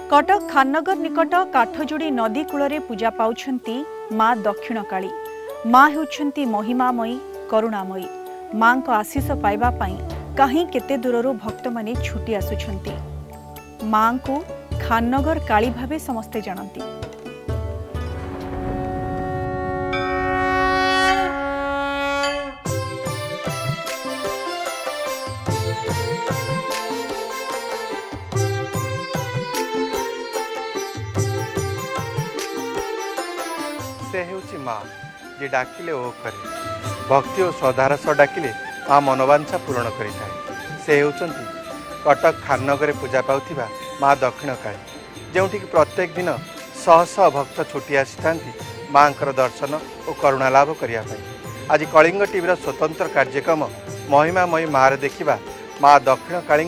कटक खाननगर निकट काठजोड़ी नदी कूल पूजा पाउछंती माँ दक्षिणकाली। माँ हेउछंती महिमामयी करुणामयी। माँ को आशीष पाइबा पाई कहीं केते दूररू भक्त माने छुटी आसुछंती। माँ को खाननगर काली भावे समस्ते जानती। से हेउची माँ जे डाकिले ओ करे भक्ति और श्रद्धार सह डाकिले माँ मनोवांछा पूर्ण करिଥାଏ। से हेउचंती कटक खाननगर पूजा पाउथिबा माँ दक्षिणकाली जोंठिक प्रत्येक दिन शह शह भक्त छुटी आसी माँ दर्शन और करुणा लाभ करने। आज कलिंग टीवी स्वतंत्र कार्यक्रम महिमामयी माँ देखा माँ दक्षिणकाली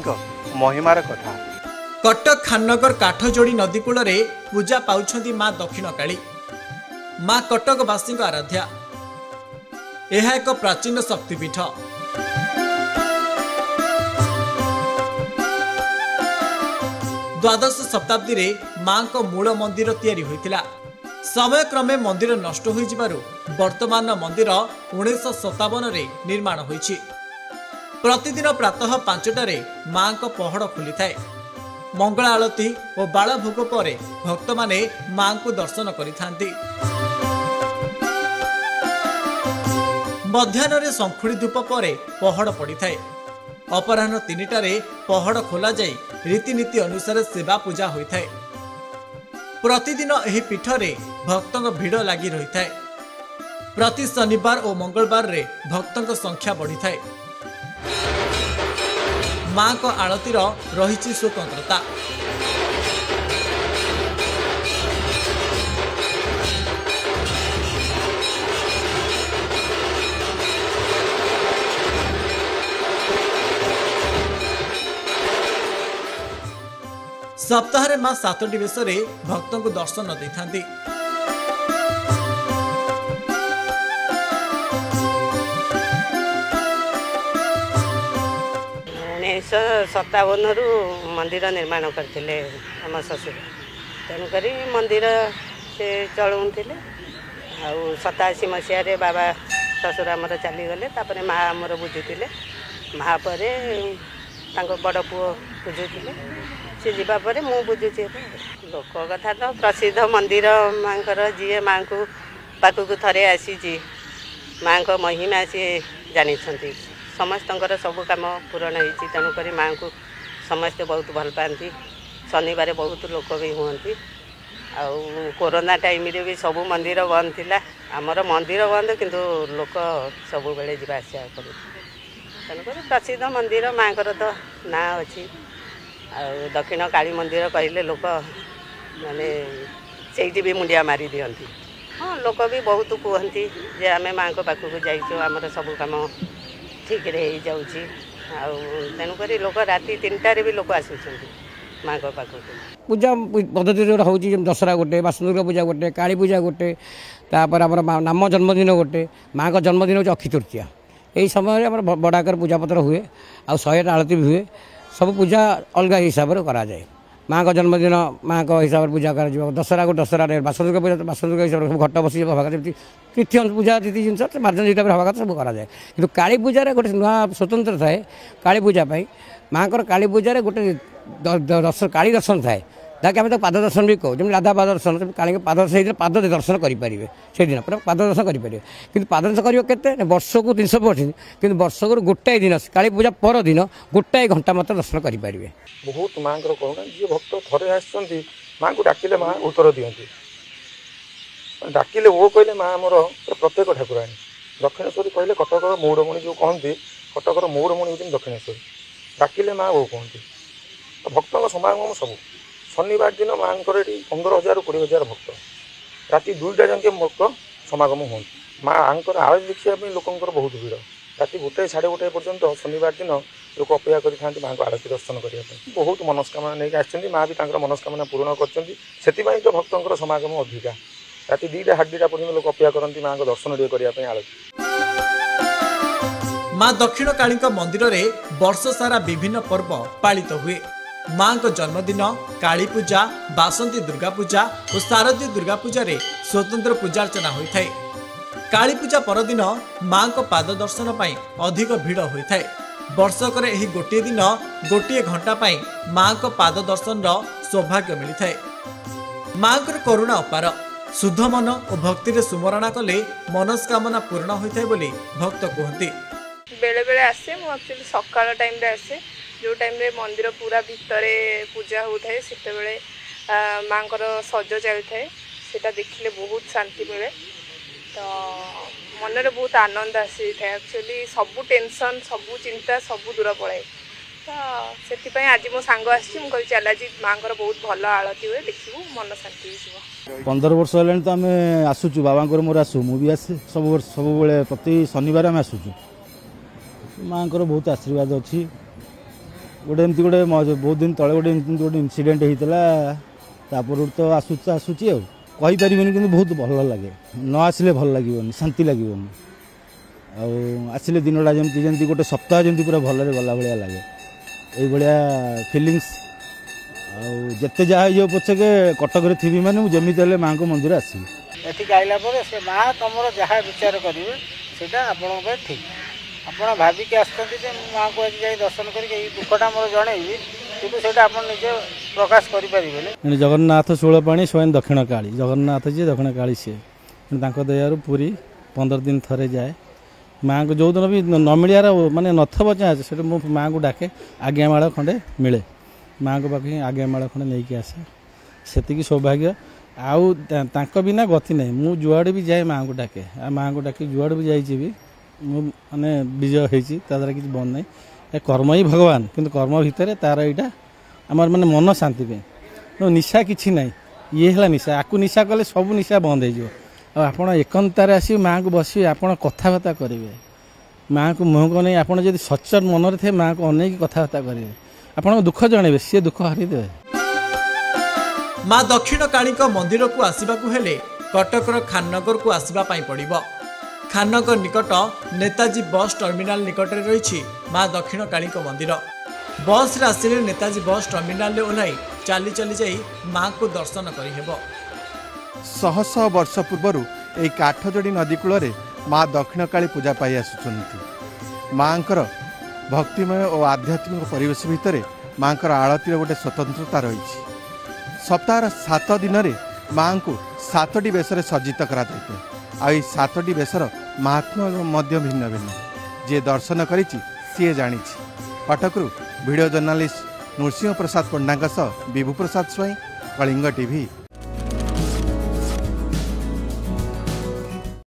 महिमार कथा। कटक खाननगर काठजोड़ी नदी कूल पूजा पाउछंती माँ दक्षिणकाली। माँ कटकवासी आराध्या। यह एक प्राचीन शक्तिपीठ। द्वादश शताब्दी रे माँ को मूल मंदिर तैयारी होइतिला। समय क्रमे मंदिर नष्ट हो जिबारु वर्तमान मंदिर 1957 रे निर्माण होइछि। प्रतिदिन प्रातः 5टारे माँ को पहड़ खुली थाए। मंगला आलती और बाल भोग पर भक्त माने माँ को दर्शन करिथांती। मध्याह्न शंखुड़ी धूप पर पहड़ पड़ी थाए। अपराह्न 3टारे पहड़ खोल जाई रीतिनीति अनुसार सेवा पूजा होता है। प्रतिदिन एही पीठरे भक्तों भिड़ लगी रही थाए। प्रति शनिवार और मंगलवार रे भक्तों संख्या बढ़ी थाए। माँ को आरतीर रही स्वतंत्रता। सप्ताह माँ 7टी बेश भक्तों को दर्शन दे था। 1957 मंदिर निर्माण करते आम शशुर। तेणुक मंदिर से चलाऊले। 87 मसीह बाबा शशुर आमर चलीगले। माँ आमर बुझुले। माँ पर बड़ पुओ बुझुले। सी जावापर मु बुझुचे लोक कथा तो प्रसिद्ध मंदिर माँ जी माँ को पाखक थे आसी माँ को महिमा सी जानी समस्त सब कम पूरण होती। तेणुक माँ को समस्ते बहुत भल पाती। शनिवार बहुत लोक भी हुंती। कोरोना टाइम रे भी सब मंदिर बंद थिला। आमर मंदिर बंद किंतु लोक सब बेले जा आसा कर। तेणुक प्रसिद्ध मंदिर माँ तो ना अच्छी। दक्षिण काली मंदिर कहले लोक माने से भी मुंडिया मारी दियंती। हाँ लोक भी बहुत कहती जे आम माँ को पाखक जाइचु आमर सब कम ठीक रे हो जाउची। तेणुक लोक राति 3टारे भी लोक आसुचंती माँ को पाखक। पूजा पद्धति जो होची दशहरा गोटे, बासुदुर्गा पूजा गोटे, काली पूजा गोटे, तापर आमर नाम जन्मदिन गोटे, माँ का जन्मदिन हूँ अक्षय तृतीया। यही समय बड़ आकार पूजा पत्र हुए। आ 100टा आरती भी हुए। सब पूजा अलग हिसाब से करा जाए। माँ का जन्मदिन माँ का हिसाब से पूजा कर। दशहरा को दशहरा, बासुदुर्गा पूजा बासुदुर्गा हिसाब से घट बस तिथि पूजा तिथि जिन मार्जन हिसाब से हवा कथा सब कराए। कि काली पूजा गोटे नुआ स्वतंत्र थाए। काली पूजा माँ को काली पूजा गोटे काली दर्शन थाए जहाँकि आम पाद दर्शन भी कहूँ। जमी राधा पाद दर्शन काली पाद पाद दर्शन करेंगे से दिन पूरा पाद दर्शन करेंगे। कि पाद दर्शन कर वर्ष को 300 वर्ष कि वर्ष को गोटाए दिन काली पूजा पर दिन गोटाए घंटा मत दर्शन करेंगे। बहुत माँ करुणा जी भक्त थे आसती माँ को डाकिले माँ उत्तर दिखती। डाकिले वो कहले माँ आमर प्रत्येक ठाकुराणी। दक्षिणेश्वरी कहले कटकर मौरमणि जो कहती कटकर मौरमणि होती दक्षिणेश्वरी। डाकिले माँ वो कहती। भक्तों समागम सब शनिवार दिन माँ ये 15,000 20,000 भक्त राति 2टा जाके भक्त समागम हूँ। माँ आंकर आरती देखा लोकंर बहुत भीड़। राति 1 साढ़े 1 पर्यंत शनिवार दिन लोक अपेक्षा करते माँ को आरती दर्शन करने। बहुत मनस्कामना नहीं आसती। माँ भी मनस्कामना पूर्ण कर तो भक्तों समागम अधिका। राति 2टा साढ़े 2टा पर्यंत लोक अपेक्षा करती माँ को दर्शन करने आरती। माँ दक्षिणकाली मंदिर में वर्ष सारा विभिन्न पर्व पालित हुए। मां को जन्मदिन काली पूजा बासंती दुर्गा पूजा और शारदीय दुर्गा पूजा रे स्वतंत्र पूजार्चना होता है। काली पूजा परदिन मां को पाद दर्शन पाई अधिक भीड़ होता है। वर्षकर यही गोटे दिन गोटे घंटा पाई मां को पाद दर्शन सौभाग्य मिलता है। मां को करुणा अपार शुद्ध मन और भक्ति रे सुमरणा कले मनस्कामना पूर्ण होता है बोली भक्त कहते। बेले बेले आसे मु एक्चुअली सकाळ टाइम रे आसे जो टाइम रे मंदिर पूरा भितरे पूजा होता है सेते बेले मांकर सज चलता है सेटा देखिले बहुत शांति मिले तो मन रे बहुत आनंद आसी था। एक्चुअली सबू टेंशन सबू चिंता सबू दूर पड़े तो से आज मो सांग आसी मु कहि चल आज मांकर बहुत भल आलती हुए देखिबू मन शांति हो। 15 वर्ष है तो आम आसुचु बाबा मोर आसू मु भी आसे सब बेले प्रति शनिवार आम आसुचु माँ को बहुत आशीर्वाद अच्छी गोटे एमती गोटे बहुत दिन तले गोटे इनसीडेंट होता तो आसूची आईपर कि बहुत भल लगे न आसिले भल लगे शांति लगे आसिले दिनटा जमी गोटे सप्ताह जमी पूरा भल गला भाया लगे ये फिलिंग्स आते जहाँ पचे के कटक थी मैंने जमी माँ को मंदिर आसबी एठिक आइला से माँ तुम जहाँ विचार करेंगे से आप ठीक आप भाविक आसते माँ को आज दर्शन करके दुखटा मोर जनइबी कितु से निजे प्रकाश करें। जगन्नाथ शूलपाणी स्वयं दक्षिण काली जगन्नाथ जी दक्षिण काली सी दयारू पूरी 15 दिन थरे जाए माँ को जो दिन भी न मिलियार माने नथब चाहे से माँ को डाके आज्ञामाल खंडे मिले माँ को पाखे आज्ञामाल खंडे नहीं कि आसे से सौभाग्य आउ बिना गति नहीं मु जुआड़े भी जाए माँ को डाके माँ को डाके जुआड़े भी जाइए माने विजय होती द्वारा किसी बंद नहीं कर्म ही भगवान किंतु कर्म भितर तार यहाँ आमर माने मन शांति पे निशा किसी ना ये है निशा आपको निशा कले सब निशा बंद हो आपड़ एकांतार आसी माँ को बस आप कथबार्ता करेंगे माँ को मुह को नहीं आपड़ जब सचर मन थे माँ को अनेक कथबार्ता करेंगे आप दुख जनइबे सी दुख हरिदे। माँ दक्षिण काली मंदिर को आसवाक हेले कटकर खाननगर को आसवाई पड़ो। खाननगर निकट नेताजी बस टर्मिनाल निकट में रही माँ दक्षिण काली मंदिर बस रे आसिले नेताजी बस टर्मिनाल ओह्लाई चली चली जाई माँ को दर्शन करिहेबो। शह शह वर्ष पूर्व यही काठजोड़ी नदी कूल माँ दक्षिण काली पूजा पाई आसुचंती। माँ भक्तिमय और आध्यात्मिक परिवेश भितर माँ आलतीर गोटे स्वतंत्रता रही। सप्ताह 7 दिन में माँ को 7टी बेशरे सज्जित करा आई 7टी बेशर महात्मा भिन्न भिन्न जे दर्शन करिछि सी जानी। कटकरू वीडियो जर्नालिस्ट नृसिंह प्रसाद पंडा विभू प्रसाद स्वाई कलिंग टीवी।